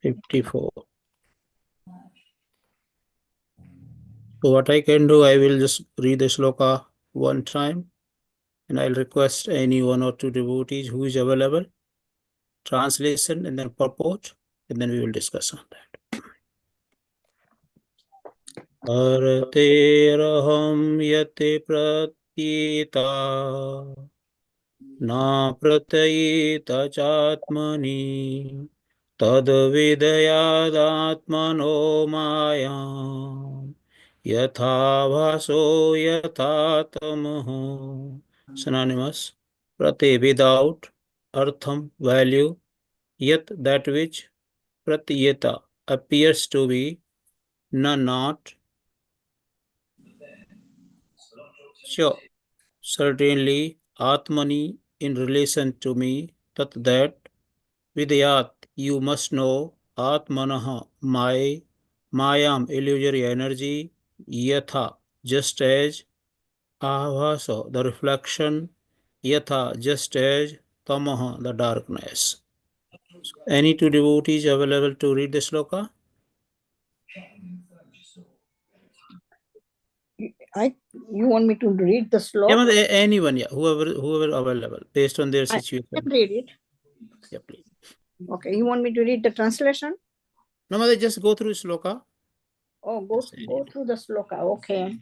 54. So what I can do, I will just read the shloka one time, and I'll request any one or two devotees who is available, translation and then purport, and then we will discuss on that. Arteraham yate pratyeta na pratyeta chatmani tad vidayadatmano mayam yatha vaso yatha tamaha. Synonymous. Prati, without, artham, value, yat, that which, pratyeta, appears to be, na, not, sure, certainly, atmani, in relation to me, tat, that, vidayat, you must know, atmanaha, my, mayam, illusory energy, yatha, just as, avasa, the reflection, yatha, just as, tamaha, the darkness. Any two devotees available to read the shloka? You want me to read the sloka? Yeah, anyone, yeah, whoever available, based on their situation. I can read it. Yeah, please. Okay, you want me to read the translation? No, mother, just go through shloka. Oh, go through the sloka. Okay.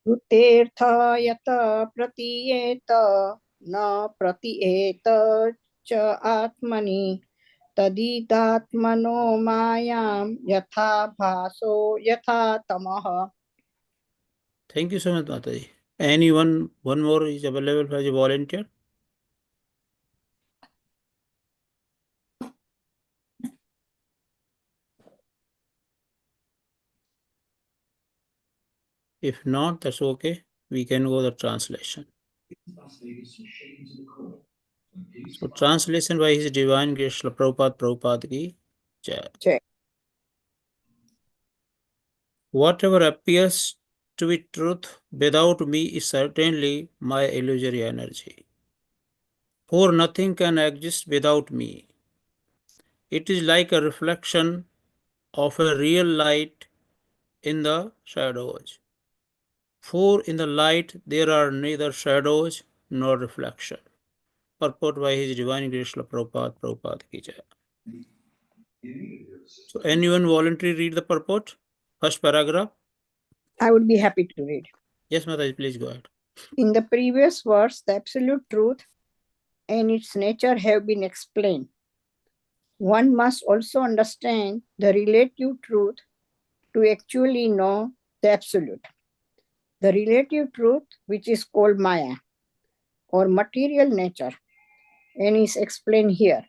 Rutertha yata pratiyeta na pratiyeta cha atmani taditatmano mayam yatha bhaso yatha tamaha. Thank you so much, Mataji. Anyone, one more is available as a volunteer? If not, that's okay. We can go the translation. So translation by His Divine Grace Prabhupada ki jai. Whatever appears to be truth without me is certainly my illusory energy. For nothing can exist without me. It is like a reflection of a real light in the shadows. For in the light there are neither shadows nor reflection. Purport by His Divine Grace Prabhupada ki jai. So anyone voluntarily read the purport? First paragraph? I would be happy to read. Yes, Mataji, please go ahead. In the previous verse, the absolute truth and its nature have been explained. One must also understand the relative truth to actually know the absolute. The relative truth, which is called Maya or material nature, and is explained here.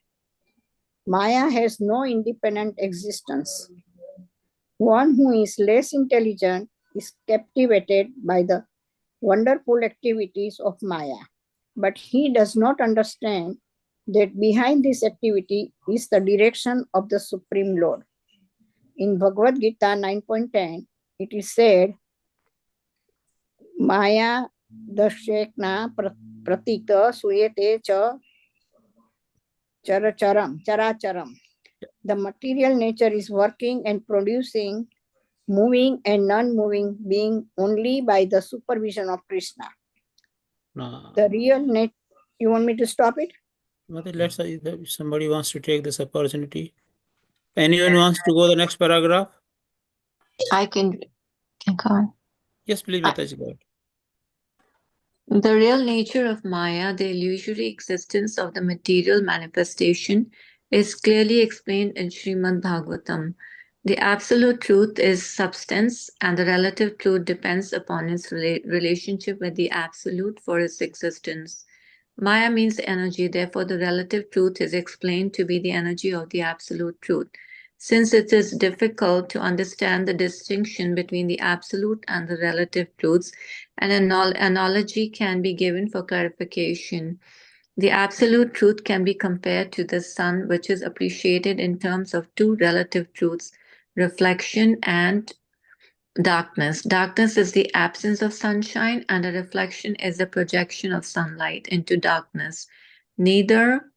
Maya has no independent existence. One who is less intelligent is captivated by the wonderful activities of Maya, but he does not understand that behind this activity is the direction of the Supreme Lord. In Bhagavad Gita 9.10, it is said, Maya dashekna pratita suyete cha characharam. The material nature is working and producing, moving and non-moving being only by the supervision of Krishna. No. The real net. You want me to stop it? Let's say if somebody wants to take this opportunity. Anyone wants to go the next paragraph? I can go on. Yes, please, Mataji, go ahead. The real nature of Maya, the illusory existence of the material manifestation, is clearly explained in Srimad Bhagavatam. The absolute truth is substance, and the relative truth depends upon its relationship with the absolute for its existence. Maya means energy, therefore the relative truth is explained to be the energy of the absolute truth. Since it is difficult to understand the distinction between the absolute and the relative truths, an analogy can be given for clarification. The absolute truth can be compared to the sun, which is appreciated in terms of two relative truths, reflection and darkness. Darkness is the absence of sunshine, and a reflection is the projection of sunlight into darkness. Neither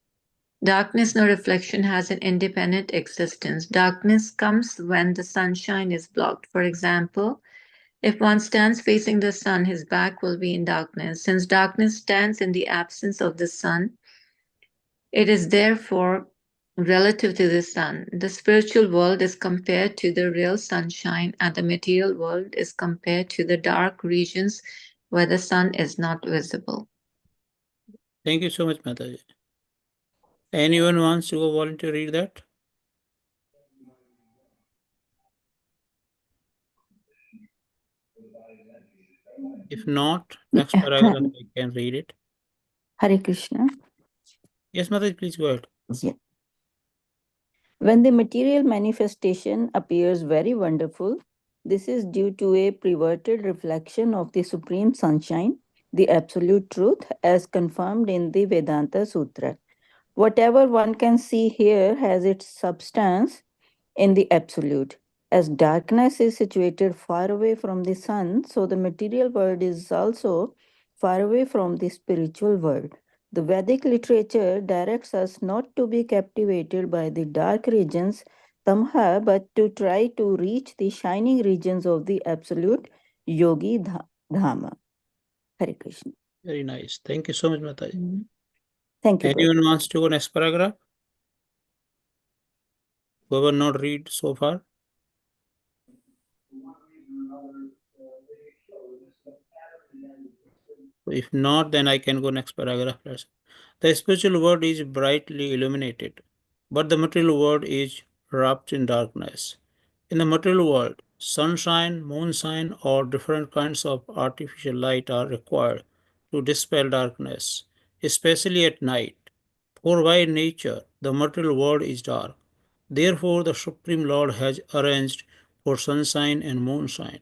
darkness nor reflection has an independent existence. Darkness comes when the sunshine is blocked. For example, if one stands facing the sun, his back will be in darkness. Since darkness stands in the absence of the sun, it is therefore relative to the sun. The spiritual world is compared to the real sunshine, and the material world is compared to the dark regions where the sun is not visible. Thank you so much, Mataji. Anyone wants to go volunteer read that? If not, next paragraph I can read it. Hare Krishna. Yes, Mataji, please go ahead. Yeah. When the material manifestation appears very wonderful, this is due to a perverted reflection of the Supreme Sunshine, the Absolute Truth, as confirmed in the Vedanta Sutra. Whatever one can see here has its substance in the Absolute. As darkness is situated far away from the sun, so the material world is also far away from the spiritual world. The Vedic literature directs us not to be captivated by the dark regions, tamha, but to try to reach the shining regions of the absolute yogi dhama. Hare Krishna. Very nice. Thank you so much, Mataji. Thank you, brother. Anyone wants to go next paragraph? Whoever not read so far? If not, then I can go next paragraph. The spiritual world is brightly illuminated, but the material world is wrapped in darkness. In the material world, sunshine, moonshine, or different kinds of artificial light are required to dispel darkness, especially at night. For by nature, the material world is dark. Therefore, the Supreme Lord has arranged for sunshine and moonshine.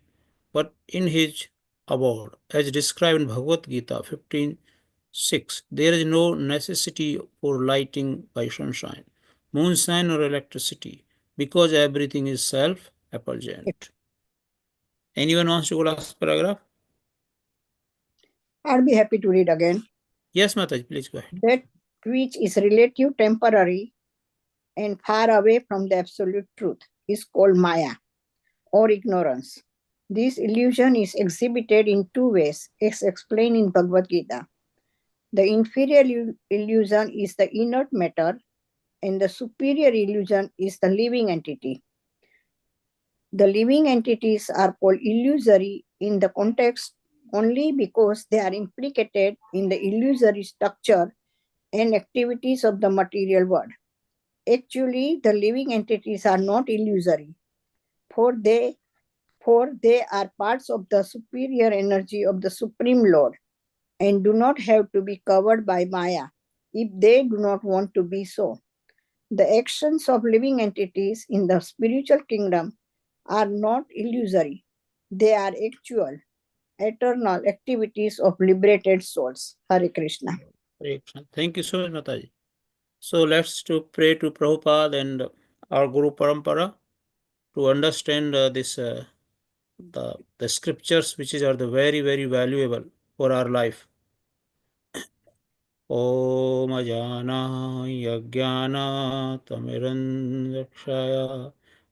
But in his abode, as described in Bhagavad Gita 15:6, there is no necessity for lighting by sunshine, moonshine, or electricity, because everything is self effulgent. Anyone wants to go last paragraph? I'll be happy to read again. Yes, Mataji, please go ahead. That which is relative, temporary, and far away from the absolute truth is called Maya or ignorance. This illusion is exhibited in two ways, as explained in Bhagavad Gita. The inferior illusion is the inert matter, and the superior illusion is the living entity. The living entities are called illusory in the context only because they are implicated in the illusory structure and activities of the material world. Actually, the living entities are not illusory, for they are parts of the superior energy of the Supreme Lord and do not have to be covered by Maya if they do not want to be so. The actions of living entities in the spiritual kingdom are not illusory. They are actual, eternal activities of liberated souls. Hare Krishna. Hare Krishna. Thank you so much, Mataji. So let's to pray to Prabhupada and our Guru Parampara to understand the scriptures which are the very valuable for our life. ॐ अजानायज्ञानातमिरन्दक्षाय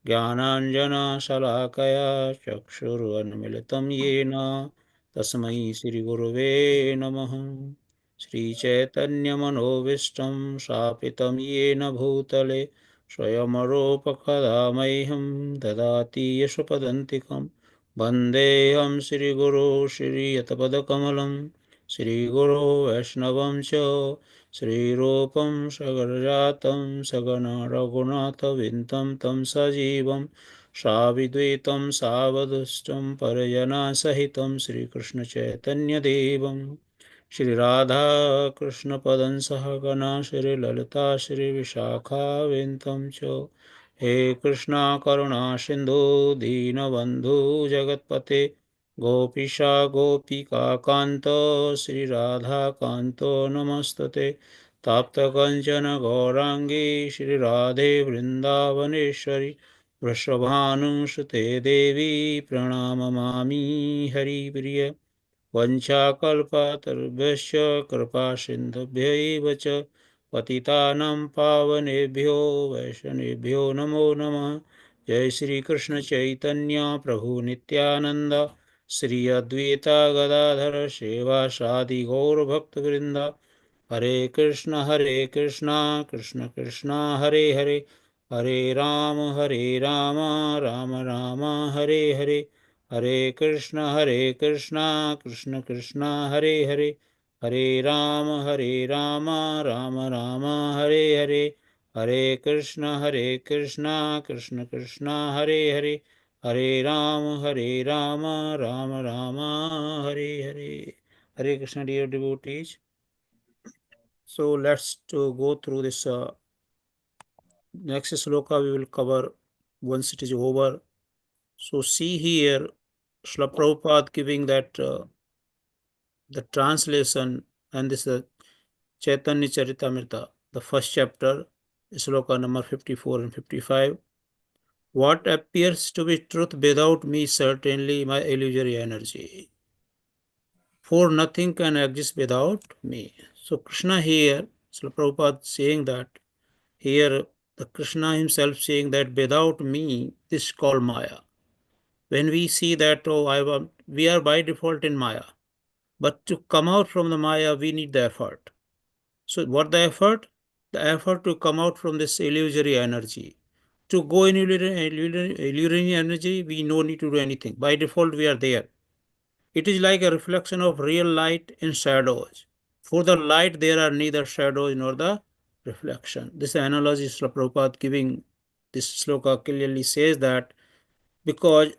ज्ञानाञ्जनशलाकया चक्षुरुन्मिलितं येन तस्मै श्रीगुरुवे नमः श्रीचैतन्यमनोभीष्टं स्थापितं येन भूतले स्वयंरूपकदा मह्यं ददाति यशोपदन्तिकं वन्देऽहं श्रीगुरो श्रीयतपदकमलं श्रीगुरो वैष्णवं च श्रीरूपं सगरजातं सगण रघुनाथविन्तं तं सजीवं साविद्वैतं सावधुष्टं परिजनसहितं श्रीकृष्णचैतन्यदेवं श्रीराधाकृष्णपदं सहगणा श्रीललिता श्रीविशाखाविन्तं च हे कृष्णा करुणा सिन्धु दीनबन्धु जगत्पते गोपीशा गोपिकान्त श्रीराधाकान्त नमस्तते ताप्तकञ्चन गौराङ्गी श्रीराधे वृन्दावनेश्वरि वृषभानुसुते देवी प्रणमामि हरिप्रिय वञ्चाकल्पतरुभ्यश्च कृपासिन्धुभ्यैव च पतितानां पावनेभ्यो वैष्णवेभ्यो नमो नमः। जय श्री कृष्ण चैतन्य प्रभु नित्यानंद श्री अद्वैता गदाधर श्रीवासादि गौरभक्तवृंद। हरे कृष्ण कृष्ण कृष्ण हरे हरे, हरे राम राम राम हरे हरे, हरे कृष्ण कृष्ण कृष्ण हरे हरे, हरे राम राम राम हरे हरे, हरे कृष्ण कृष्ण कृष्ण हरे हरे, हरे Ram Ram Ram Hare Hare. Hare Krishna, dear devotees. So let's to go through this next sloka we will cover once it is over. So see here, Srila Prabhupada giving that the translation, and this Chaitanya Charitamrita, the first chapter, sloka number 54 and 55. What appears to be truth without me certainly my illusory energy. For nothing can exist without me. So Krishna here, Srila Prabhupada saying that here the Krishna himself saying that without me, this is called Maya. When we see that, oh, we are by default in Maya, but to come out from the Maya, we need the effort. So, what the effort? The effort to come out from this illusory energy. To go in illusory energy, we no need to do anything. By default, we are there. It is like a reflection of real light in shadows. For the light, there are neither shadows nor the reflection. This analogy Srila Prabhupada giving this sloka clearly says that because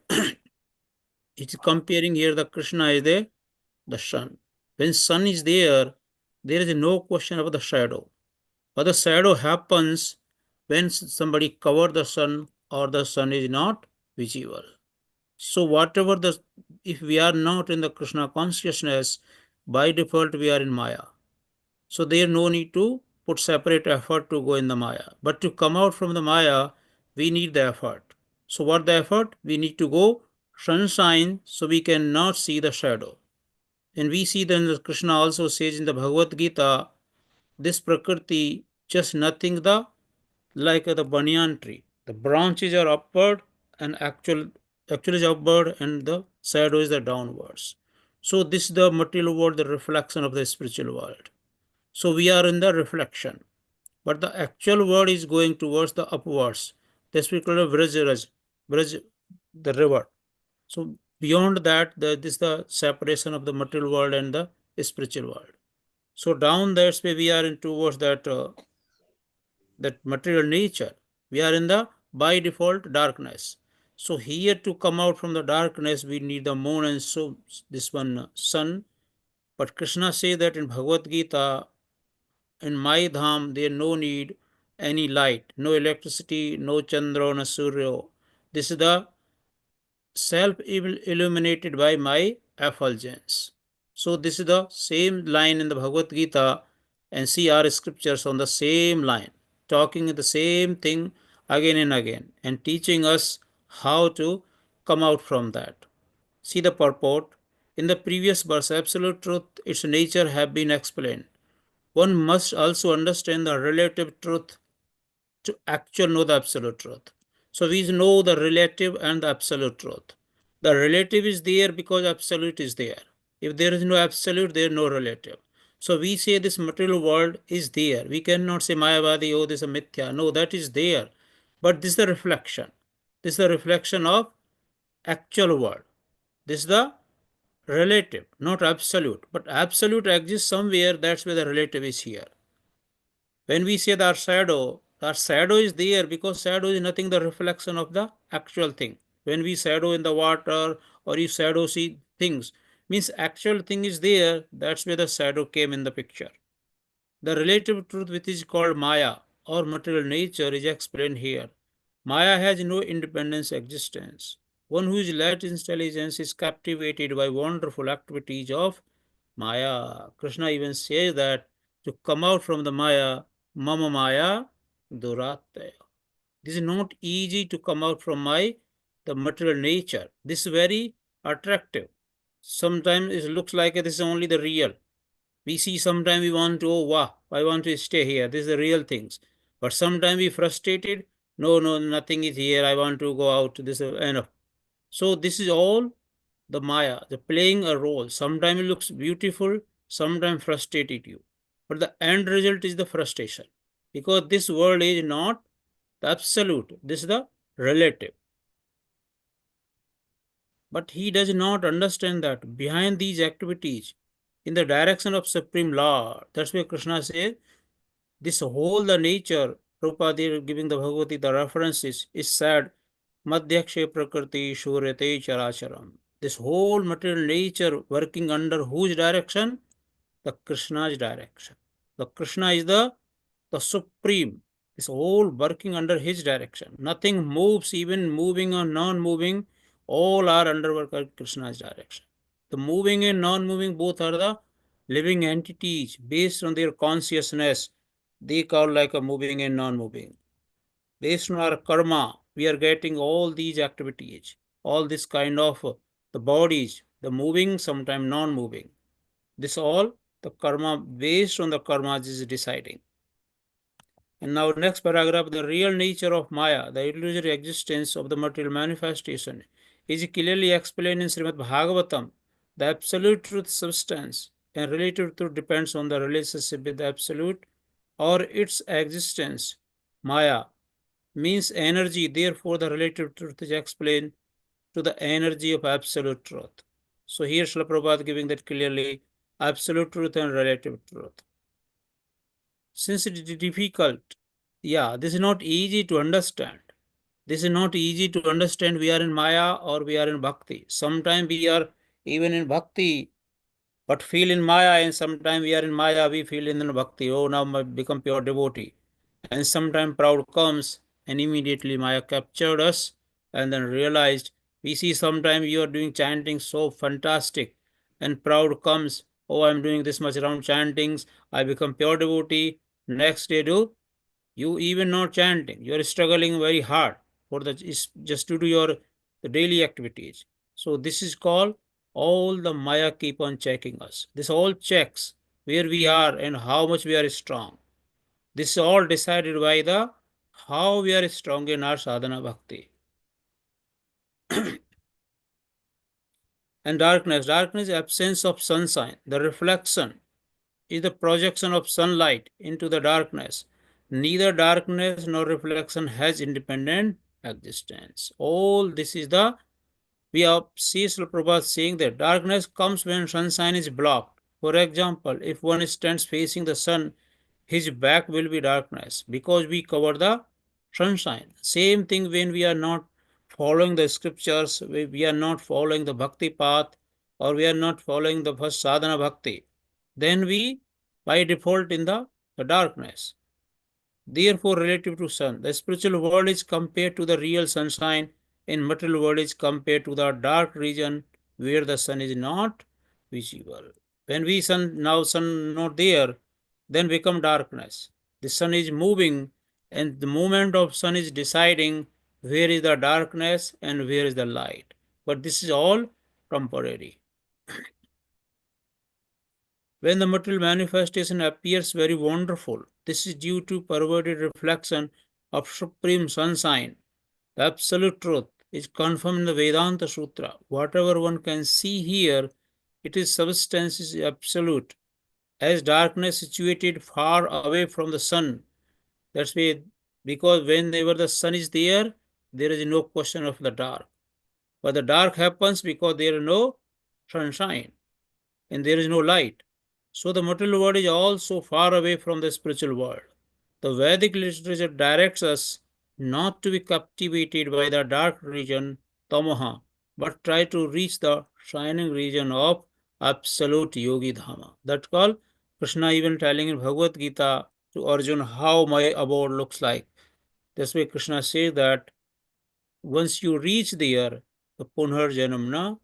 it's comparing here the Krishna is the sun. When sun is there is no question about the shadow. But the shadow happens when somebody cover the sun or the sun is not visible. So whatever the, if we are not in the Krishna consciousness, by default we are in Maya. So there no need to put separate effort to go in the Maya. But to come out from the Maya, we need the effort. So what the effort? We need to go sunshine so we cannot see the shadow. And we see then Krishna also says in the Bhagavad Gita, this Prakriti just nothing the like the banyan tree. The branches are upward and actually is upward and the shadow is the downwards. So this is the material world, the reflection of the spiritual world. So we are in the reflection, but the actual world is going towards the upwards. This we call a Vraj, the river. So beyond that, this is the separation of the material world and the spiritual world. So down that's where we are in towards that material nature. We are in the by default darkness. So here to come out from the darkness, we need the moon and so this one sun. But Krishna say that in Bhagavad Gita, in my dham, there no need any light, no electricity, no chandra, no surya. This is the self illuminated by my effulgence. So this is the same line in the Bhagavad Gita, and see our scriptures on the same line, talking the same thing again and again, and teaching us how to come out from that. See the purport. In the previous verse, absolute truth, its nature have been explained. One must also understand the relative truth to actually know the absolute truth. So we know the relative and the absolute truth. The relative is there because absolute is there. If there is no absolute, there is no relative. So we say this material world is there. We cannot say Mayavadi, oh, this is a mithya. No, that is there. But this is the reflection. This is the reflection of actual world. This is the relative, not absolute. But absolute exists somewhere, that's where the relative is here. When we say that our shadow is there because shadow is nothing the reflection of the actual thing. When we shadow in the water or if shadow see things, means actual thing is there, that's where the shadow came in the picture. The relative truth which is called Maya or material nature is explained here. Maya has no independent existence. One who is lacked intelligence is captivated by wonderful activities of Maya. Krishna even says that to come out from the Maya, Mama Maya Durataya. This is not easy to come out from the material nature. This is very attractive. sometimes it looks like this is only the real. We see sometimes we want to, oh wow, I want to stay here. This is the real things. But sometimes we frustrated. No, no, nothing is here. I want to go out. This is enough. So this is all the Maya, the playing a role. Sometimes it looks beautiful, sometimes frustrated you. But the end result is the frustration. Because this world is not the absolute. This is the relative. But he does not understand that behind these activities, in the direction of Supreme Law, that's why Krishna says, this whole the nature, Prabhupada giving the Bhagavad Gita references, is said, Madhyakshe Prakriti Shurete Characharam. This whole material nature working under whose direction? The Krishna's direction. The Krishna is the supreme. It's all working under his direction. Nothing moves, even moving or non-moving, all are under Krishna's direction. The moving and non-moving both are the living entities based on their consciousness. They call like a moving and non-moving. Based on our karma, we are getting all these activities, all this kind of the bodies, the moving, sometimes non-moving. This all the karma based on the karmas is deciding. And now next paragraph, the real nature of Maya, the illusory existence of the material manifestation, is clearly explained in Srimad Bhagavatam. The absolute truth substance and relative truth depends on the relationship with the absolute or its existence. Maya means energy, therefore the relative truth is explained to the energy of absolute truth. So here Srila Prabhupada giving that clearly, absolute truth and relative truth. Since it is difficult, yeah, this is not easy to understand. This is not easy to understand. We are in Maya or we are in Bhakti. Sometimes we are even in Bhakti, but feel in Maya, and sometimes we are in Maya, we feel in Bhakti. Oh, now I become pure devotee. And sometimes proud comes, and immediately Maya captured us, and then realized. We see sometimes you are doing chanting so fantastic, and proud comes. Oh, I'm doing this much around chantings. I become pure devotee. Next day, do you even not chanting? You are struggling very hard for the just to do your the daily activities. So this is called all the Maya keep on checking us. This all checks where we are and how much we are strong. This is all decided by the how we are strong in our sadhana bhakti. And darkness. Darkness is absence of sunshine. The reflection is the projection of sunlight into the darkness. Neither darkness nor reflection has independent existence. All this is the we have see Srila Prabhupada saying that darkness comes when sunshine is blocked. For example, if one stands facing the sun, his back will be darkness because we cover the sunshine. Same thing when we are not following the scriptures, we are not following the bhakti path, or we are not following the first sadhana bhakti, then we by default in the darkness. Therefore, relative to sun, the spiritual world is compared to the real sunshine, in material world is compared to the dark region where the sun is not visible. When we sun now sun not there, then become darkness. The sun is moving, and the movement of sun is deciding where is the darkness and where is the light. But this is all temporary. When the material manifestation appears very wonderful, this is due to perverted reflection of supreme sunshine. The absolute truth is confirmed in the Vedanta Sutra. Whatever one can see here, it is substance is absolute. As darkness situated far away from the sun, that's why, because whenever the sun is there is no question of the dark. But the dark happens because there is no sunshine and there is no light. So the material world is also far away from the spiritual world. The Vedic literature directs us not to be captivated by the dark region, tamaha, but try to reach the shining region of absolute yogi dhama. That's called Krishna even telling in Bhagavad Gita to Arjun how my abode looks like. That's why Krishna says that once you reach there, the punar janamna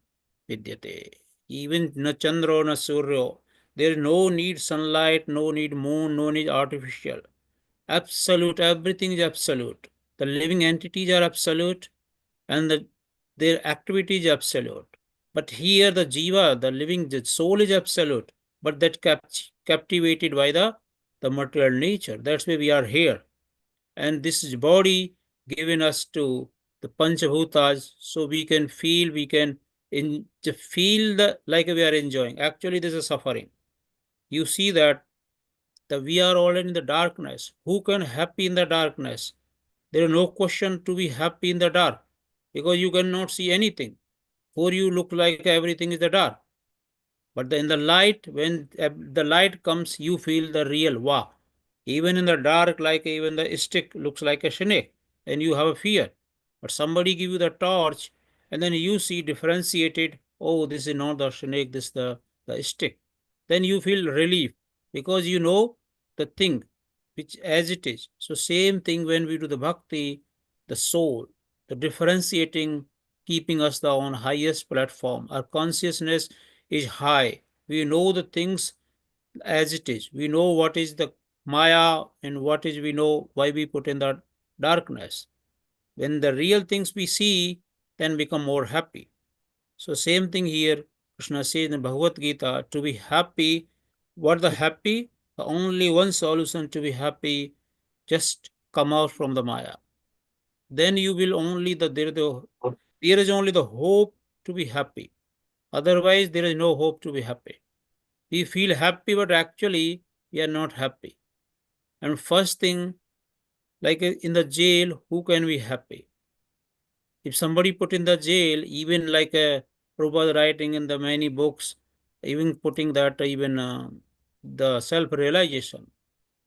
vidyate. Even na chandro na suryo. There is no need sunlight, no need moon, no need artificial. Absolute, everything is absolute. The living entities are absolute and their activity is absolute. But here the jiva, the living, the soul is absolute, but that captivated by the material nature. That's why we are here. And this is body given us to the Panchabhutas, so we can feel, we can feel the like we are enjoying. Actually, this is suffering. You see that we are already in the darkness. Who can happy in the darkness? There is no question to be happy in the dark because you cannot see anything. For you, look like everything is the dark. But in the light, when the light comes, you feel the real wow. Even in the dark, like even the stick looks like a snake, and you have a fear. But somebody give you the torch, and then you see differentiated. Oh, this is not the snake. This is the stick. Then you feel relief because you know the thing which as it is. So same thing when we do the bhakti, the soul, the differentiating, keeping us the on highest platform. Our consciousness is high. We know the things as it is. We know what is the Maya and what is we know why we put in the darkness. When the real things we see, then become more happy. So same thing here. Krishna says in Bhagavad Gita to be happy. What the happy? The only one solution to be happy, just come out from the Maya. Then you will only there is only the hope to be happy. Otherwise, there is no hope to be happy. We feel happy, but actually we are not happy. And first thing, like in the jail, who can be happy? If somebody put in the jail, even like a Prabhupada writing in the many books, even putting that even the self-realization.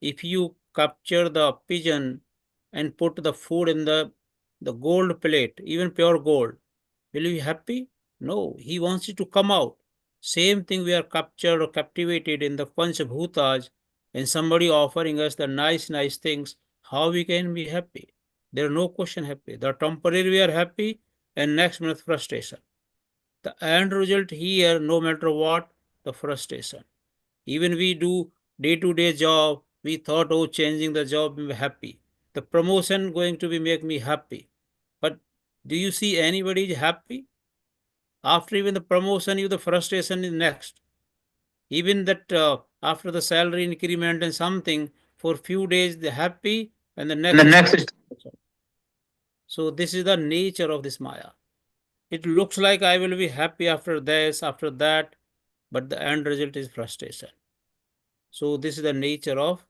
If you capture the pigeon and put the food in the gold plate, even pure gold, will you be happy? No, he wants you to come out. Same thing we are captured or captivated in the Panchabhutas and somebody offering us the nice things, how we can be happy? There are no question happy. The temporary we are happy and next minute frustration. The end result here, no matter what, the frustration. Even we do day-to-day job, we thought, oh, changing the job, I'm happy. The promotion going to be make me happy. But do you see anybody is happy? After even the promotion, you the frustration is next. Even that after the salary increment and something, for few days they happy and the And the next next is so this is the nature of this Maya. It looks like I will be happy after this, after that, but the end result is frustration. So this is the nature of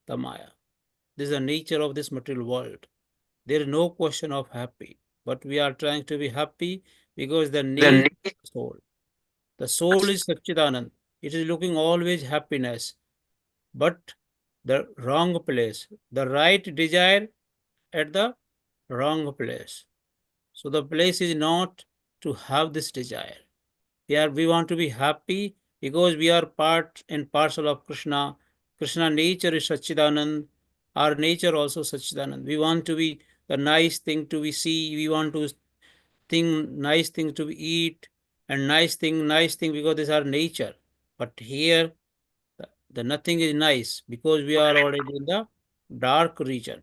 the Maya. This is the nature of this material world. There is no question of happy, but we are trying to be happy because the the nature need. of the soul. The soul is Satchidanand. It is looking always happiness, but the wrong place. The right desire at the wrong place. So the place is not to have this desire. We want to be happy because we are part and parcel of Krishna. Krishna nature is Satchidanand. Our nature also Satchidanand. We want to be the nice thing to be see. We want to think nice thing to eat and nice thing because this is our nature. But here the nothing is nice because we are already in the dark region.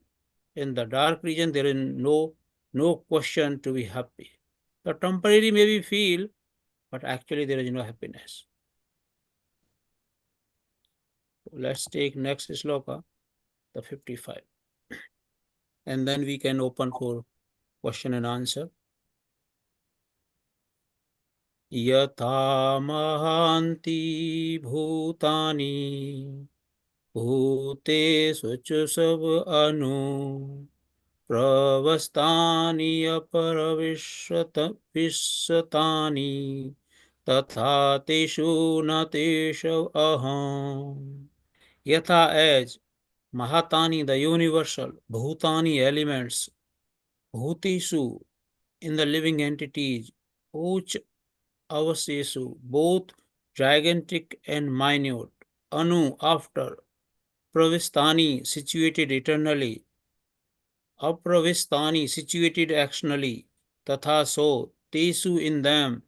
In the dark region, there is no question to be happy. The temporary maybe feel, but actually there is no happiness. Let's take next sloka, the 55. And then we can open for question and answer. Yatha mahanti bhutani bhute such sab anu pravastani aparavishatani tatha teshu na teshu aham. Yatha as Mahatani, the universal, Bhutani elements, Bhutishu, in the living entities, Uch Avasesu, both gigantic and minute, Anu, after, Pravistani, situated eternally, Apravistani, situated actionally, Tatha so, Tesu in them,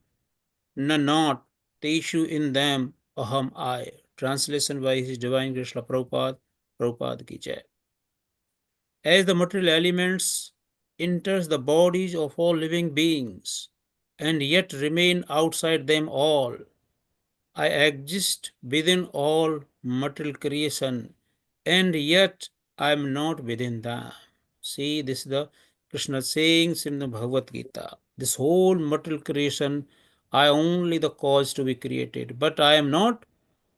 Na not, Teshu in them, Aham I. Translation by His Divine Grace Prabhupada, Prabhupada ki Jai. As the material elements enters the bodies of all living beings, and yet remain outside them all. I exist within all material creation, and yet I am not within them. See, this is the Krishna sayings in the Bhagavad Gita. This whole material creation, I only the cause to be created, but I am not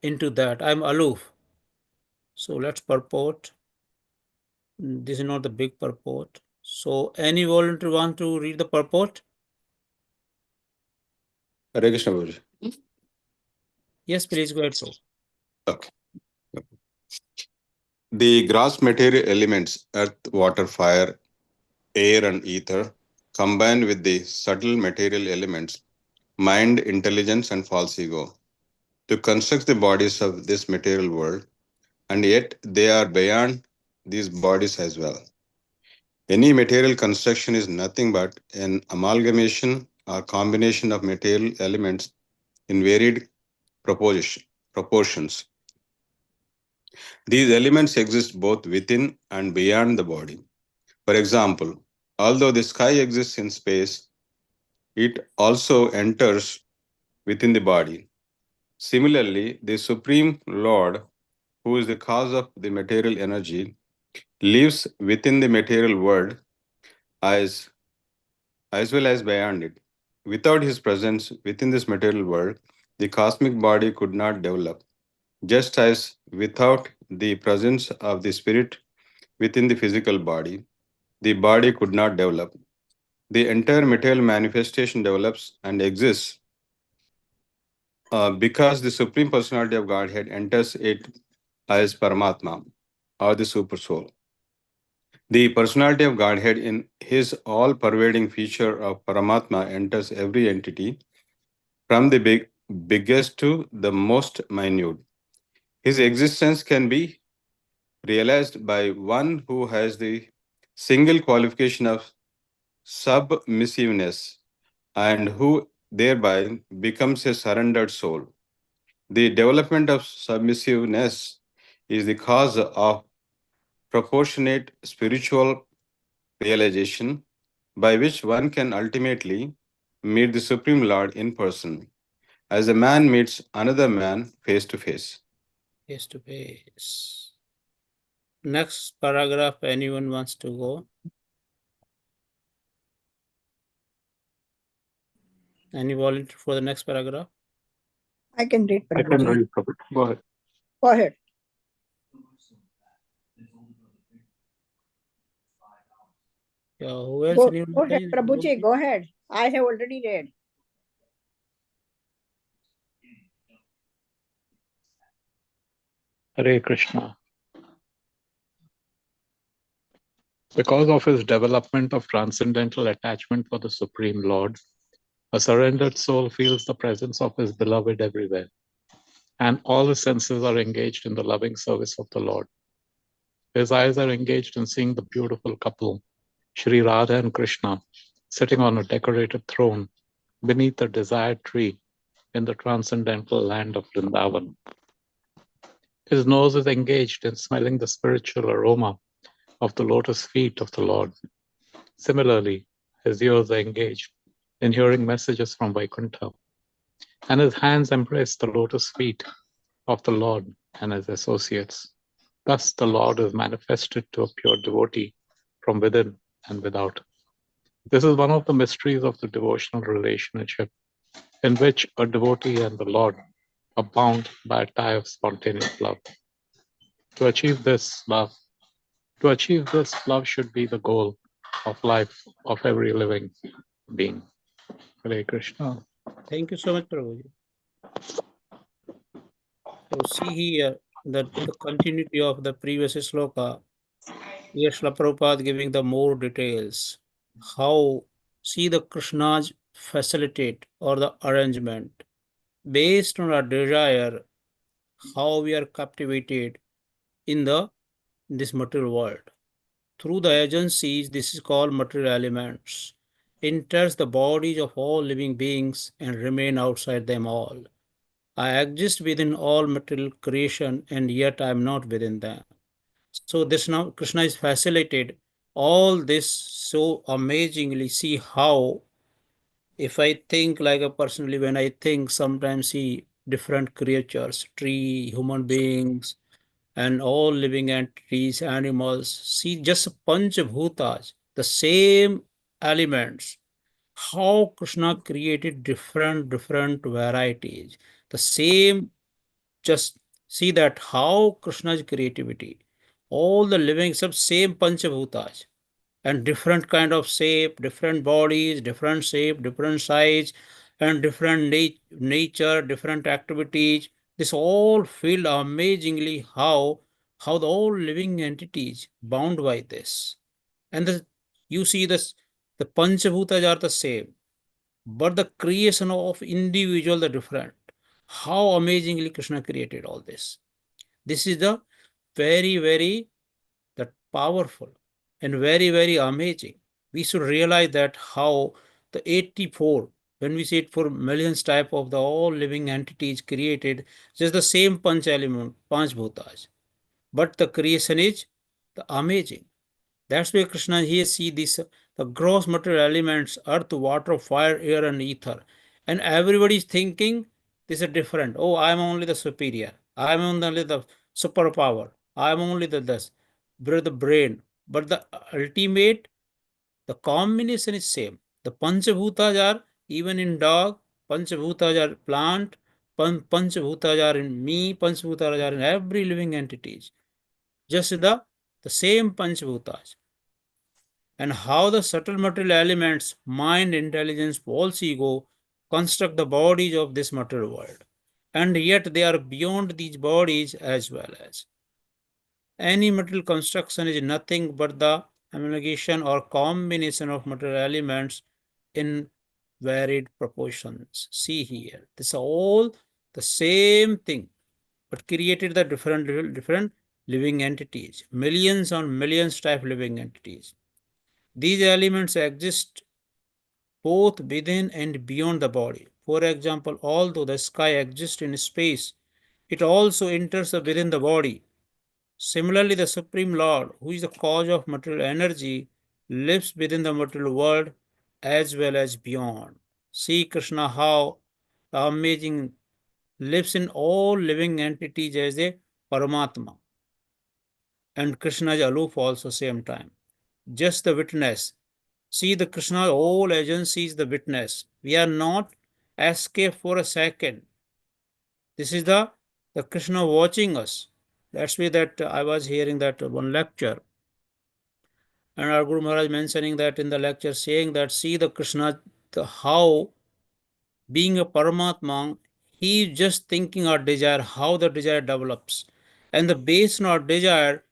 into that. I am aloof. So let's purport. This is not the big purport. So any volunteer want to read the purport? Hare Krishna Guruji. Yes, please go ahead. So. Okay. The gross material elements, earth, water, fire, air, and ether, combined with the subtle material elements, mind, intelligence, and false ego, to construct the bodies of this material world, and yet they are beyond these bodies as well. Any material construction is nothing but an amalgamation or combination of material elements in varied proportions. These elements exist both within and beyond the body. For example, although the sky exists in space, it also enters within the body. Similarly, the Supreme Lord, who is the cause of the material energy, lives within the material world as, as well as beyond it. Without his presence within this material world, the cosmic body could not develop, just as without the presence of the spirit within the physical body could not develop. The entire material manifestation develops and exists because the Supreme Personality of Godhead enters it as Paramatma or the Super Soul. The personality of Godhead, in his all pervading feature of Paramatma, enters every entity from the biggest to the most minute. His existence can be realized by one who has the single qualification of submissiveness and who thereby becomes a surrendered soul. The development of submissiveness is the cause of proportionate spiritual realization by which one can ultimately meet the Supreme Lord in person, as a man meets another man face to face. Face to face. Next paragraph, anyone wants to go? Any volunteer for the next paragraph? I can read, I can Prabhuji. read, Prabhu. Go ahead. Go ahead. Yeah, who else? Go Anyone? ahead, Prabhuji. Go ahead. I have already read. Hare Krishna. Because of his development of transcendental attachment for the Supreme Lord, a surrendered soul feels the presence of his beloved everywhere, and all his senses are engaged in the loving service of the Lord. His eyes are engaged in seeing the beautiful couple, Sri Radha and Krishna, sitting on a decorated throne beneath a desired tree in the transcendental land of Vrindavan. His nose is engaged in smelling the spiritual aroma of the lotus feet of the Lord. Similarly, his ears are engaged in hearing messages from Vaikuntha, and his hands embrace the lotus feet of the Lord and his associates. Thus, the Lord is manifested to a pure devotee from within and without. This is one of the mysteries of the devotional relationship, in which a devotee and the Lord are bound by a tie of spontaneous love. To achieve this, love should be the goal of life of every living being. Hare Krishna. Thank you so much, Prabhuji. So see here that the continuity of the previous sloka. Here Srila Prabhupada giving the more details. How see the Krishna's facilitate or the arrangement based on our desire, how we are captivated in the this material world. Through the agencies, this is called material elements, enters the bodies of all living beings and remain outside them all. I exist within all material creation and yet I am not within them. So this now Krishna is facilitated all this so amazingly. See how If I think like a personally, when I think, sometimes see different creatures, tree, human beings, and all living entities, animals, see just Panchabhutas, the same elements, how Krishna created different varieties. The same, just see that how Krishna's creativity, all the living sub same Panchabhutas, and different kind of shape, different bodies, different shape, different size, and different nature, different activities. This all feel amazingly how the all living entities bound by this. And you see this, the Panchabhutas are the same, but the creation of individual the different. How amazingly Krishna created all this. This is the very that powerful and very amazing. We should realize that how the 84, when we say it for millions type of the all living entities created, just the same panch element, panch bhutas, but the creation is the amazing. That's why Krishna here see this, the gross material elements, earth, water, fire, air, and ether. And everybody is thinking this is different. Oh, I'm only the superior. I'm only the superpower. I'm only the this, the brain. But the ultimate, the combination is same. The Panchabhutas are even in dog, Panchabhutas are plant, Panchabhutas are in me, Panchabhutas are in every living entities. Just the same Panchabhutas, and how the subtle material elements, mind, intelligence, false ego, construct the bodies of this material world. And yet they are beyond these bodies as well as. Any material construction is nothing but the amalgamation or combination of material elements in varied proportions. See here, this is all the same thing, but created the different living entities, millions on millions type living entities. These elements exist both within and beyond the body. For example, although the sky exists in space, it also enters within the body. Similarly, the Supreme Lord, who is the cause of material energy, lives within the material world as well as beyond. See Krishna how the amazing lives in all living entities as a Paramatma. And Krishna is aloof also same time. Just the witness. See the Krishna, all agency is the witness. We are not escape for a second. This is the Krishna watching us. That's why that I was hearing that one lecture, and our Guru Maharaj mentioning that in the lecture, saying that see the Krishna, how being a Paramatma, he is just thinking our desire, how the desire develops. And the based on our desire,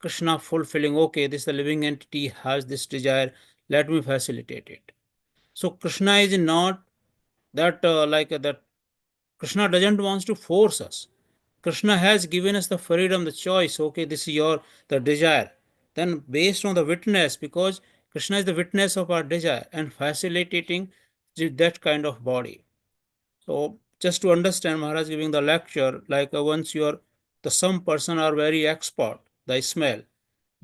Krishna fulfilling, okay, this the living entity has this desire, let me facilitate it. So Krishna is not that that Krishna doesn't want to force us. Krishna has given us the freedom, the choice. Okay, this is your the desire. Then based on the witness, because Krishna is the witness of our desire and facilitating that kind of body. So just to understand, Maharaj giving the lecture, like once you're the some person are very expert, the smell.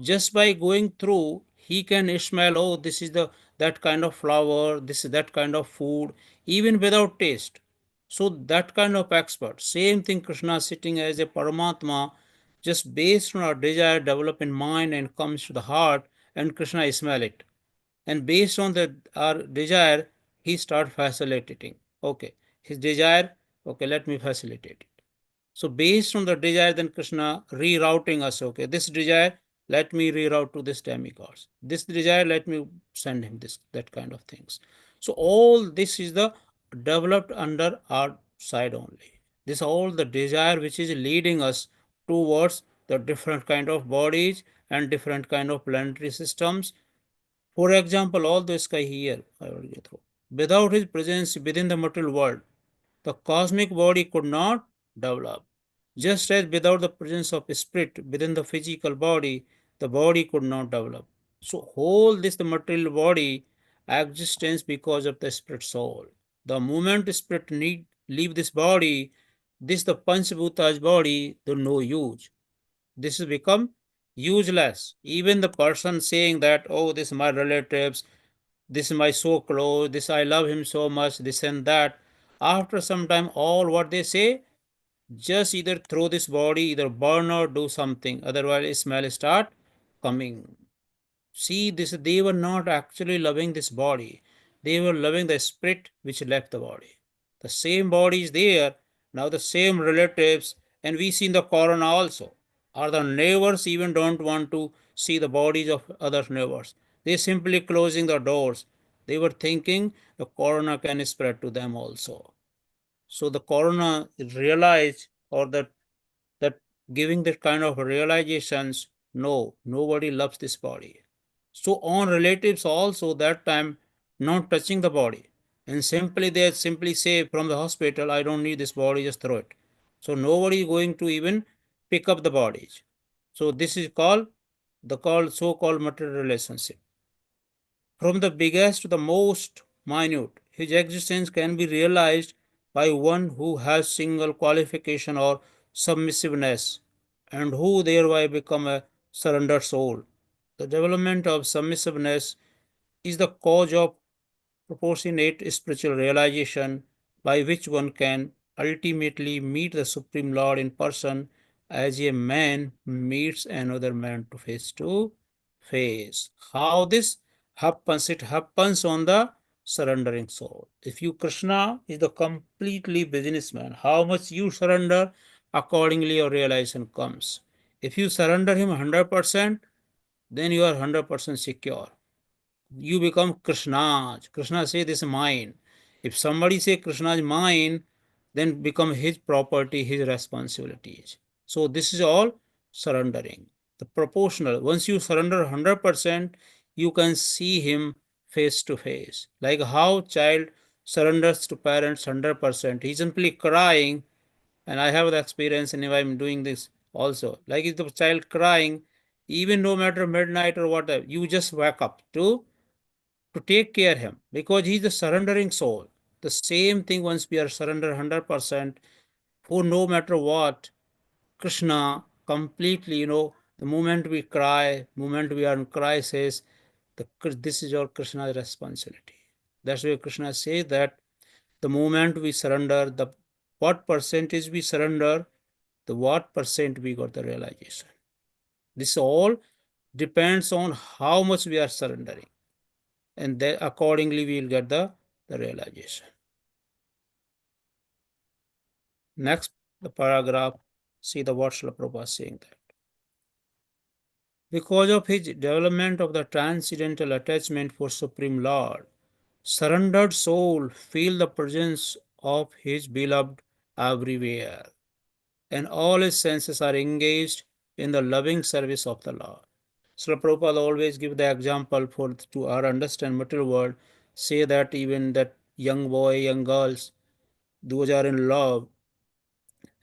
Just by going through, he can smell, oh, this is the that kind of flower, this is that kind of food, even without taste. So that kind of expert. Same thing Krishna sitting as a Paramatma, just based on our desire, develop in mind and comes to the heart, and Krishna smell it. And based on the our desire, he start facilitating. Okay, his desire, okay, let me facilitate it. So based on the desire, then Krishna rerouting us. Okay, this desire, let me reroute to this demigods. This desire, let me send him this, that kind of things. So all this is the developed under our side only. This all the desire which is leading us towards the different kind of bodies and different kind of planetary systems. For example, all the sky here, I will get through. Without his presence within the material world, the cosmic body could not develop. Just as without the presence of spirit within the physical body, the body could not develop. So whole this the material body existence because of the spirit soul. The moment spirit need leave this body, this the Panchabhuta's body, the no use. This has become useless. Even the person saying that, oh, this is my relatives, this is my so close, this I love him so much, this and that. After some time, all what they say, just either throw this body, either burn or do something, otherwise smell start coming. See, this they were not actually loving this body. They were loving the spirit which left the body. The same body is there, now the same relatives, and we see in the corona also. Or the neighbors even don't want to see the bodies of other neighbors. They simply closing the doors. They were thinking the corona can spread to them also. So the corona realized, or that giving that kind of realizations, no, nobody loves this body. So on relatives also that time not touching the body, and simply they simply say from the hospital, I don't need this body, just throw it. So nobody is going to even pick up the bodies. So this is called the called so-called material relationship. From the biggest to the most minute, his existence can be realized by one who has single qualification or submissiveness, and who thereby become a surrendered soul. The development of submissiveness is the cause of proportionate spiritual realization by which one can ultimately meet the Supreme Lord in person as a man meets another man to face to face. How this happens? It happens on the surrendering soul. If you Krishna is the completely businessman, how much you surrender, accordingly your realization comes. If you surrender him 100%, then you are 100% secure. You become Krishna's. Krishna say this is mine. If somebody say Krishna is mine, then become his property, his responsibilities. So this is all surrendering. The proportional. Once you surrender 100%, you can see him face to face. Like how child surrenders to parents 100%. He's simply crying, and I have the experience, and if I'm doing this also. Like if the child crying, even no matter midnight or whatever, you just wake up to take care him, because he's the surrendering soul. The same thing, once we are surrender 100%, for no matter what, Krishna completely, the moment we cry, moment we are in crisis, this is your Krishna's responsibility. That's why Krishna says that the moment we surrender, the what percentage we surrender, the what percent we got the realization. This all depends on how much we are surrendering, and then accordingly we will get the realization. Next, the paragraph, see the what Srila Prabhupada saying that. Because of his development of the transcendental attachment for Supreme Lord, surrendered soul feel the presence of his beloved everywhere, and all his senses are engaged in the loving service of the Lord. Srila Prabhupada always give the example for to our understand material world, say that even that young boy, young girls, those are in love,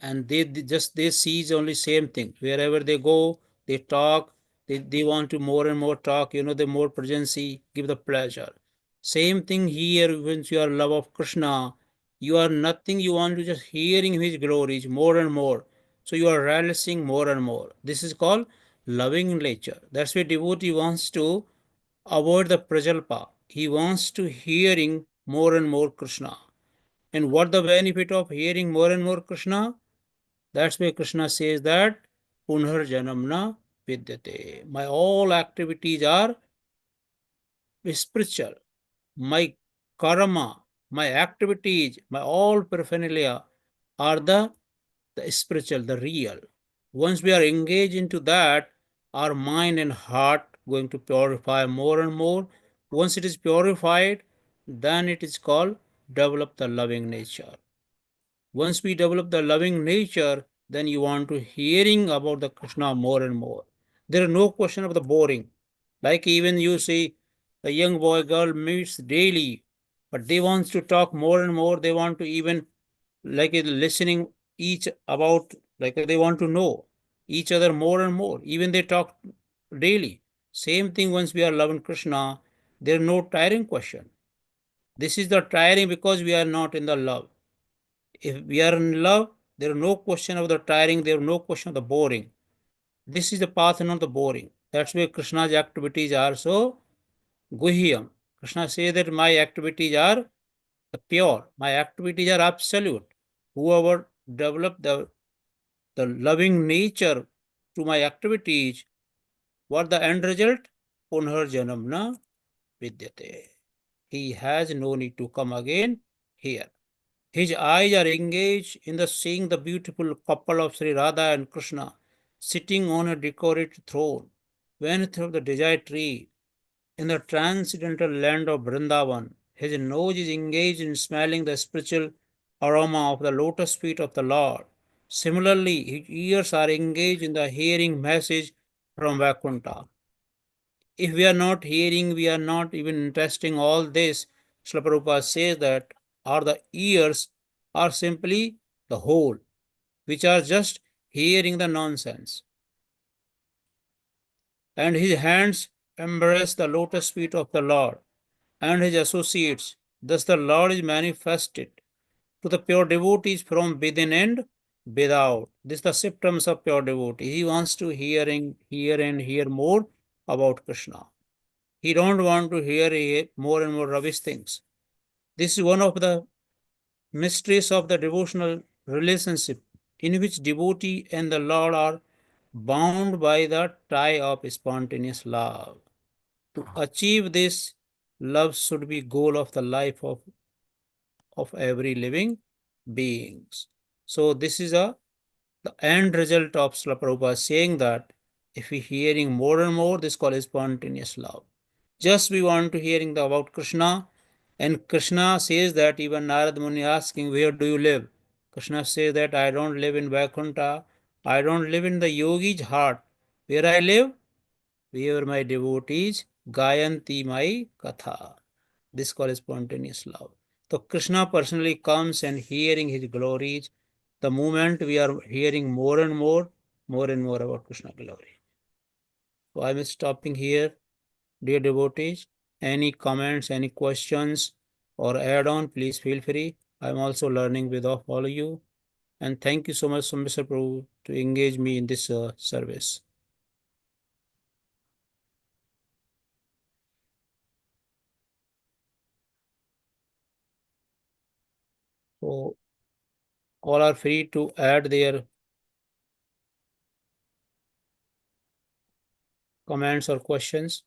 and they sees only same thing. Wherever they go, they talk, they want to more and more talk, the more presency give the pleasure. Same thing here, when you are love of Krishna, you are nothing, you want to just hearing his glories more and more, so you are relishing more and more. This is called loving nature. That's why devotee wants to avoid the prajalpa. He wants to hearing more and more Krishna. And what the benefit of hearing more and more Krishna? That's why Krishna says that Punar Janamna Vidyate. My all activities are spiritual. My karma, my activities, my all paraphernalia are the spiritual, the real. Once we are engaged into that, our mind and heart going to purify more and more. Once it is purified, then it is called develop the loving nature. Once we develop the loving nature, then you want to hearing about the Krishna more and more. There is no question of the boring. Like even you see a young boy, girl meets daily, but they want to talk more and more. They want to even like listening each about, like they want to know each other more and more. Even they talk daily. Same thing, once we are loving Krishna, there is no tiring question. This is the tiring because we are not in the love. If we are in love, there is no question of the tiring, there is no question of the boring. This is the path, not the boring. That's why Krishna's activities are so guhyam. Krishna says that my activities are pure, my activities are absolute. Whoever develop the loving nature to my activities, what the end result? Punarjanam na vidyate. He has no need to come again here. His eyes are engaged in the seeing the beautiful couple of Sri Radha and Krishna sitting on a decorated throne, when through the desire tree in the transcendental land of Vrindavan. His nose is engaged in smelling the spiritual aroma of the lotus feet of the Lord. Similarly, his ears are engaged in the hearing message from Vaikuntha. If we are not hearing, we are not even interesting all this. Srila Prabhupada says that are the ears are simply the whole, which are just hearing the nonsense. And his hands embrace the lotus feet of the Lord and his associates. Thus the Lord is manifested to the pure devotees from within and without. This is the symptoms of pure devotee. He wants to hear more about Krishna. He don't want to hear more and more rubbish things. This is one of the mysteries of the devotional relationship, in which devotee and the Lord are bound by the tie of spontaneous love. To achieve this, love should be goal of the life of every living beings. So this is the end result of Srila Prabhupada saying that if we hearing more and more, this called spontaneous love. Just we want to hearing about Krishna, and Krishna says that even Narad Muni asking, where do you live? Krishna says that I don't live in Vaikuntha, I don't live in the yogi's heart. Where I live? Where my devotees Gayanti my Katha. This called spontaneous love. So Krishna personally comes and hearing his glories. The moment we are hearing more and more about Krishna glory. So I'm stopping here, dear devotees. Any comments, any questions, or add on, please feel free. I'm also learning with all of you. And thank you so much, Mr. Prabhu, to engage me in this service. So all are free to add their comments or questions.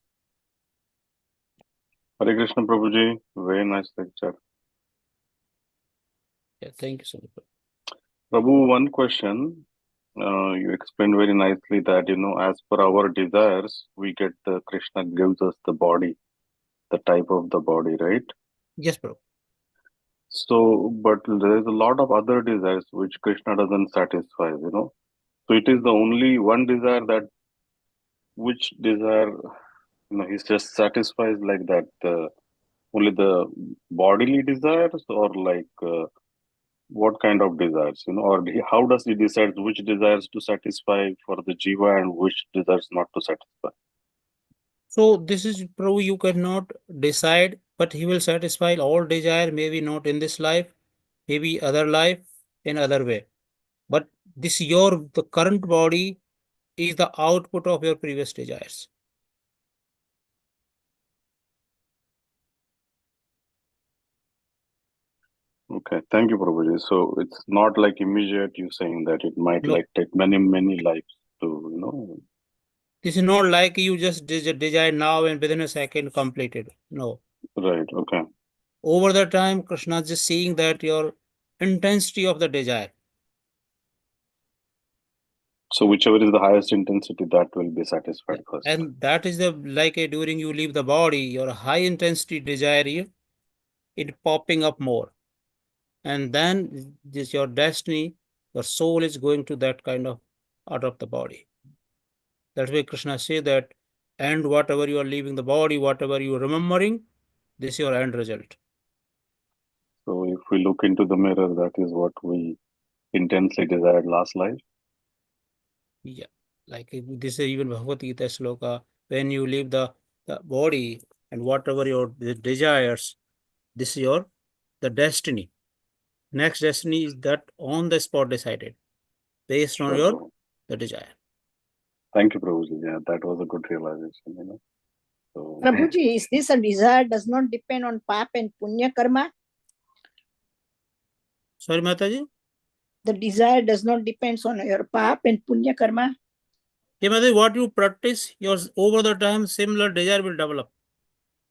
Hare Krishna Prabhuji, very nice lecture. Yeah, thank you so much. Prabhu, one question. You explained very nicely that, as per our desires, we get the Krishna gives us the body, the type of the body, right? Yes, Prabhu. So, but there is a lot of other desires which Krishna doesn't satisfy. So it is the only one desire that which desire, he just satisfies like that. Only the bodily desires, or like what kind of desires, or how does he decide which desires to satisfy for the jiva and which desires not to satisfy? So this is Prabhu, you cannot decide, but he will satisfy all desire, maybe not in this life, maybe other life, in other way. But the current body is the output of your previous desires. Okay, thank you, Prabhuji. So it's not like immediate. You saying that it might No, like take many lives to. this is not like you just desire now and within a second completed. No. Right. Okay. Over the time, Krishna is just seeing that your intensity of the desire. So whichever is the highest intensity, that will be satisfied first. And that is during you leave the body, your high intensity desire, it popping up more. And then this your destiny, your soul is going to that kind of out of the body. That's why Krishna say that, and whatever you are leaving the body, whatever you are remembering, this is your end result. So if we look into the mirror, that is what we intensely desired last life. Yeah, like this is even Bhagavad Gita sloka. When you leave the body and whatever your desires, this is the destiny. Next destiny is that on the spot decided based on Sure, your Prabhu. the desire. Thank you, Prabhuji. Yeah, that was a good realization. Prabhuji, is this a desire does not depend on pap and punya karma? Sorry, Mataji? The desire does not depend on your pap and punya karma? Yeah, Mataji, what you practice, over the time, similar desire will develop.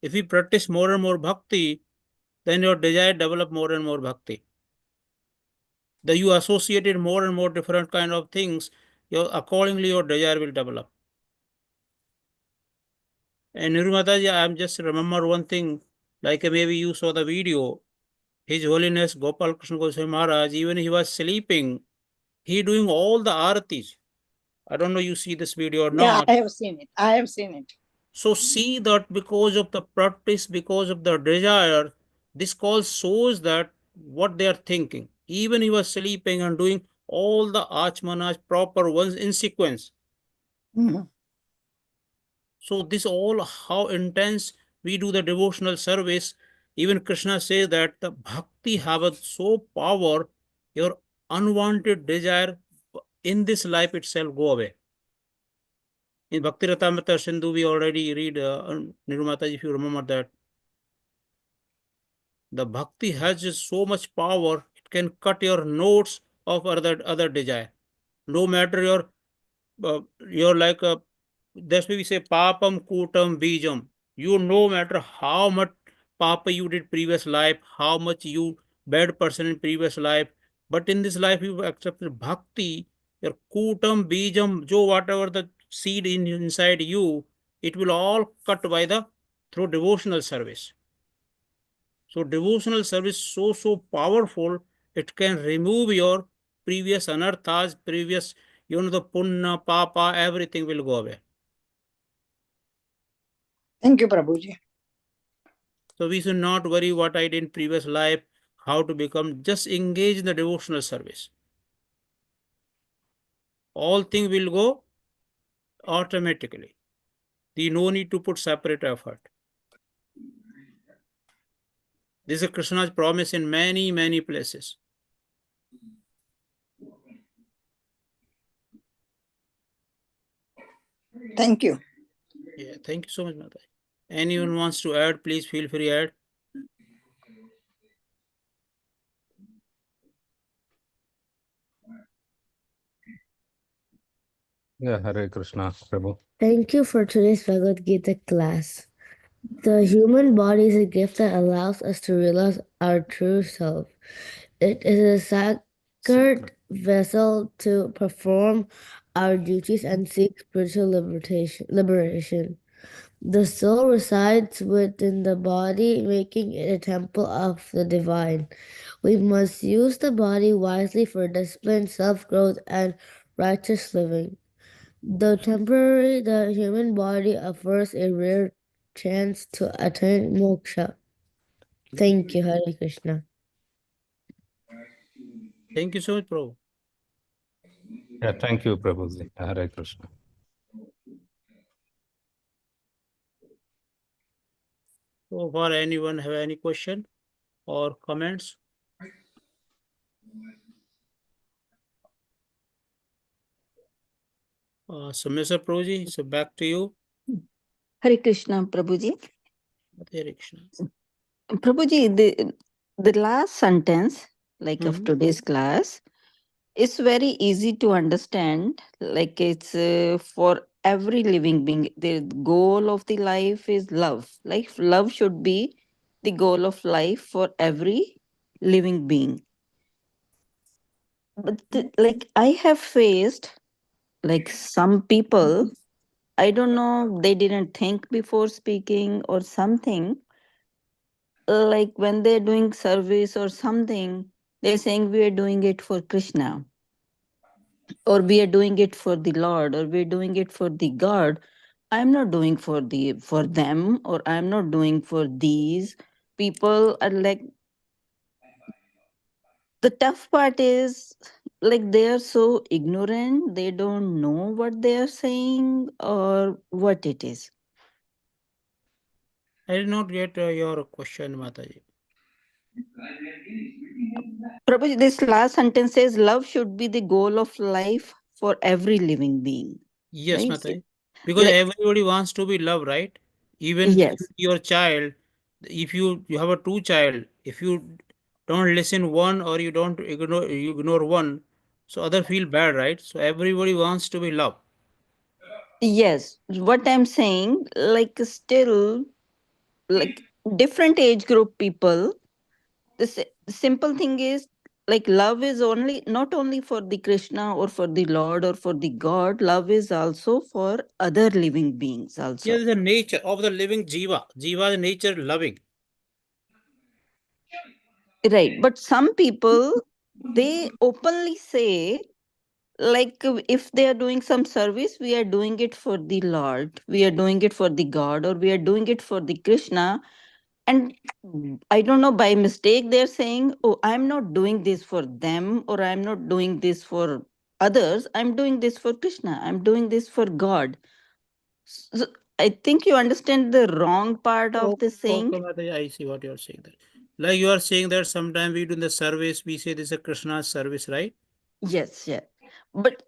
If you practice more and more bhakti, then your desire develop more and more bhakti. The you associated more and more different kind of things, accordingly your desire will develop. And Niru Mataji, I am just remember one thing, like maybe you saw the video. His Holiness Gopal Krishna Goswami Maharaj, even he was sleeping, he doing all the aratis. I don't know you see this video or not. Yeah, I have seen it. I have seen it. So see that because of the practice, because of the desire, this call shows that what they are thinking. Even he was sleeping and doing all the achmanas proper ones in sequence. Mhm. So this all how intense we do the devotional service. Even Krishna says that the bhakti haveth so power, your unwanted desire in this life itself go away. In Bhakti Ratamrita Sindhu, we already read, Nirumataji, if you remember that. The bhakti has just so much power, it can cut your notes of other desire. No matter your like that's why we say papam kutam bijam. You no matter how much papa you did previous life, how much you bad person in previous life, but in this life you accepted bhakti, your kutam bijam, jo whatever the seed inside you, it will all cut by the through devotional service. So devotional service so powerful, it can remove your previous anarthas, previous the punna, papa, everything will go away. Thank you, Prabhuji. So we should not worry what I did in previous life, how to become, just engage in the devotional service. All things will go automatically. There no need to put separate effort. This is Krishna's promise in many places. Thank you. Yeah, thank you so much, Mata. Anyone wants to add, please feel free to add. Yeah, Hare Krishna, Prabhu. Thank you for today's Bhagavad Gita class. The human body is a gift that allows us to realize our true self. It is a sacred vessel to perform our duties and seek spiritual liberation. The soul resides within the body, making it a temple of the divine. We must use the body wisely for discipline, self-growth, and righteous living. Though temporary, the human body offers a rare chance to attain moksha. Thank you, Hare Krishna. Thank you so much, Prabhu. Yeah, thank you, Prabhuji. Hare Krishna. So far, anyone have any question or comments? Samyasa Prabhuji, so back to you. Hare Krishna, Prabhuji. Hare Krishna. Prabhuji, the last sentence, like of today's class, is very easy to understand. Like it's for every living being. The goal of the life is love. Like love should be the goal of life for every living being. But like I have faced like some people, I don't know, they didn't think before speaking or something. Like when they're doing service or something, they're saying we are doing it for Krishna, or we are doing it for the Lord, or we're doing it for the God. I'm not doing for them, or I'm not doing for these people. Are like, the tough part is like they are so ignorant, they don't know what they are saying or what it is. I did not get your question, Mataji. Prabhuji, this last sentence says love should be the goal of life for every living being. Yes, Right? Mataji. Because Like, everybody wants to be loved, right? Even Yes. your child, if you have a two child, if you don't listen one or you ignore one, so other feel bad, right? So everybody wants to be loved. Yes. What I'm saying, like, still, like, different age group people, the simple thing is, like, love is only not only for the Krishna or for the Lord or for the God, love is also for other living beings Here also. is the nature of the living jiva. Jiva is nature loving. Right. But some people, they openly say, like, if they are doing some service, we are doing it for the Lord, we are doing it for the God, or we are doing it for the Krishna. And I don't know, by mistake they're saying, oh, I'm not doing this for them, or I'm not doing this for others, I'm doing this for Krishna, I'm doing this for God. So I think you understand the wrong part of the saying. Okay, Mataji, I see what you are saying there. Like you are saying that sometimes we do the service, we say this is a Krishna service, right? Yes, yeah. But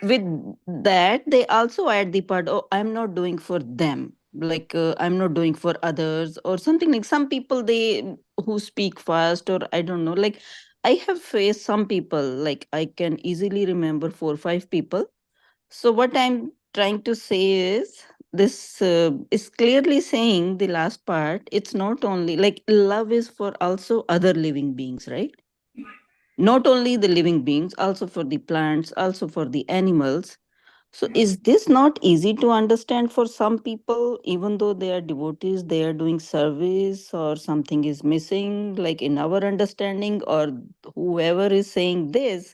with that, they also add the part, oh, I'm not doing for them, like, I'm not doing for others, or something. Like, some people, they who speak fast, or I don't know, like, I have faced some people, like, I can easily remember 4 or 5 people. So what I'm trying to say is, this is clearly saying, the last part, it's not only like love is for also other living beings, right? Not only the living beings, also for the plants, also for the animals. So is this not easy to understand for some people, even though they are devotees, they are doing service, or something is missing, like in our understanding, or whoever is saying this,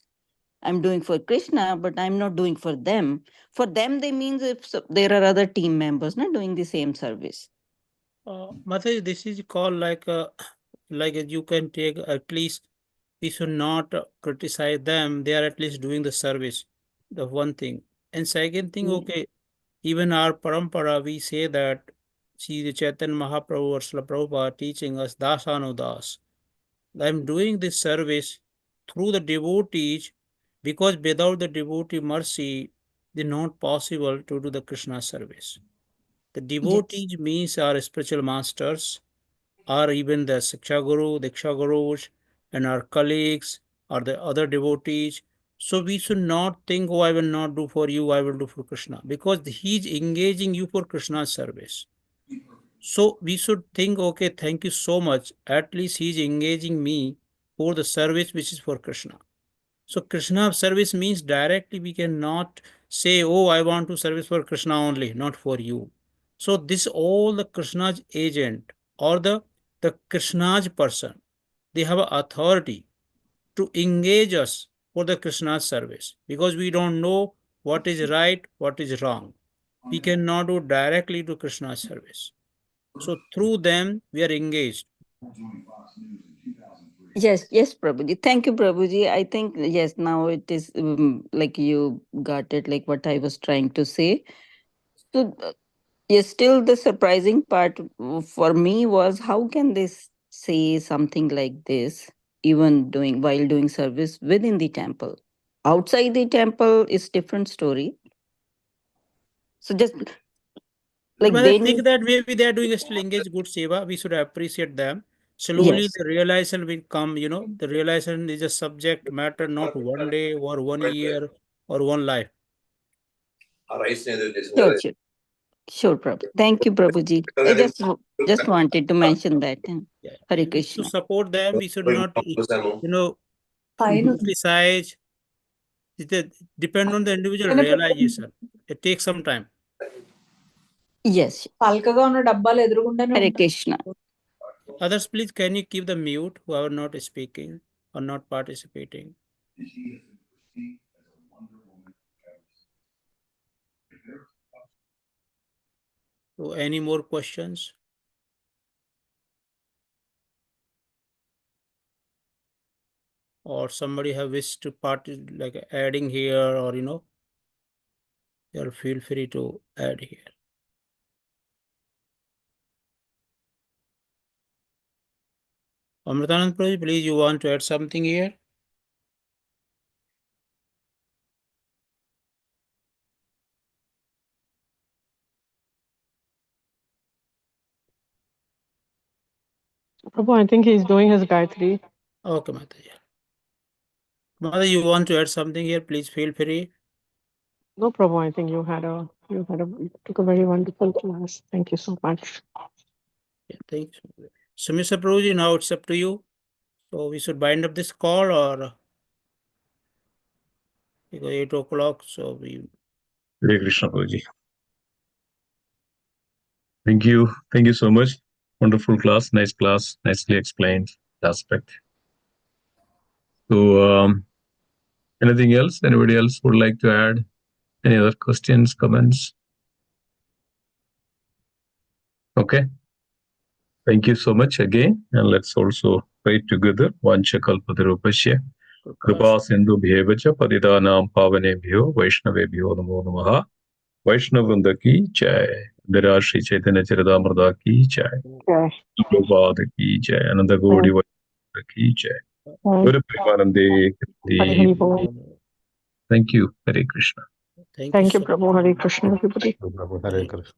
I'm doing for Krishna, but I'm not doing for them. For them, they means if there are other team members not doing the same service. Mataji, this is called like you can take at least we should not criticize them. They are at least doing the service. The one thing. And second thing, Ye- okay, even our parampara, we say that see the Chaitanya Mahaprabhu or Srila Prabhupada teaching us dasano das. I'm doing this service through the devotees because without the devotee mercy, it's not possible to do the Krishna service. The Yes. devotees means our spiritual masters, or even the Siksha Guru, Diksha Gurus, and our colleagues, or the other devotees. So we should not think, oh, I will not do for you, I will do for Krishna, because he is engaging you for Krishna's service. So we should think, okay, thank you so much. At least he is engaging me for the service which is for Krishna. So Krishna service means directly we cannot say, oh, I want to service for Krishna only, not for you. So this all the Krishna's agent or the Krishna's person, they have authority to engage us for the Krishna's service because we don't know what is right, what is wrong. We cannot do directly to Krishna's service. So through them we are engaged. Yes, yes, Prabhuji. Thank you, Prabhuji. I think, yes, now it is, like, you got it, like what I was trying to say. So, yes, still the surprising part for me was, how can they say something like this, even doing while doing service within the temple? Outside the temple is different story. So just But like when I they think need, that maybe they are doing still engaged good seva, we should appreciate them. Slowly yes, the realization will come, the realization is a subject matter, not one day or 1 year or one life. sure, sure, sure, Prabhu. Thank you, Prabhuji. I just wanted to mention that. Yeah. Hare And we should Krishna. support them. We should not, criticize. It depend on the individual realization. It takes some time. Yes, పల్కగా ఉన్న డబ్బాలు ఎదురుగుండానే Hare ఉంటాయి. Krishna. Others, please, can you keep the mute who are not speaking or not participating? So, any more questions? Or somebody have wished to part like adding here or you feel free to add here. Amritanand Prabhu, please, you want to add something here? Prabhu, I think he's doing his Gayatri. Okay, Mataji. Mother, you want to add something here? Please feel free. No, Prabhu, I think you took a very wonderful class. Thank you so much. Yeah, thanks. So, Mr. Prabhuji, now it's up to you. So we should bind up this call, or because 8 o'clock, so we. Hare Krishna, Prabhuji. Thank you. Thank you so much. Wonderful class, nicely explained aspect. So, anything else? Anybody else would like to add? Any other questions, comments? Okay. Thank you so much again. And let's also pray together. Vancha kalpatarupasya. Kripa sindhu bhevacha patitanam pavanebhyo vaishnavebhyo namo namaha. Vaishnavanda ki jai. Dara Shri Chaitanya Charitamrita ki jai. Prabhupada ki jai. Ananda Gaudi Vaishnava ki jai. Guru Premanande Dev. Thank you. Hare Krishna. Thank you, Prabhu. Hare Krishna, everybody. Prabhu, Hare Krishna.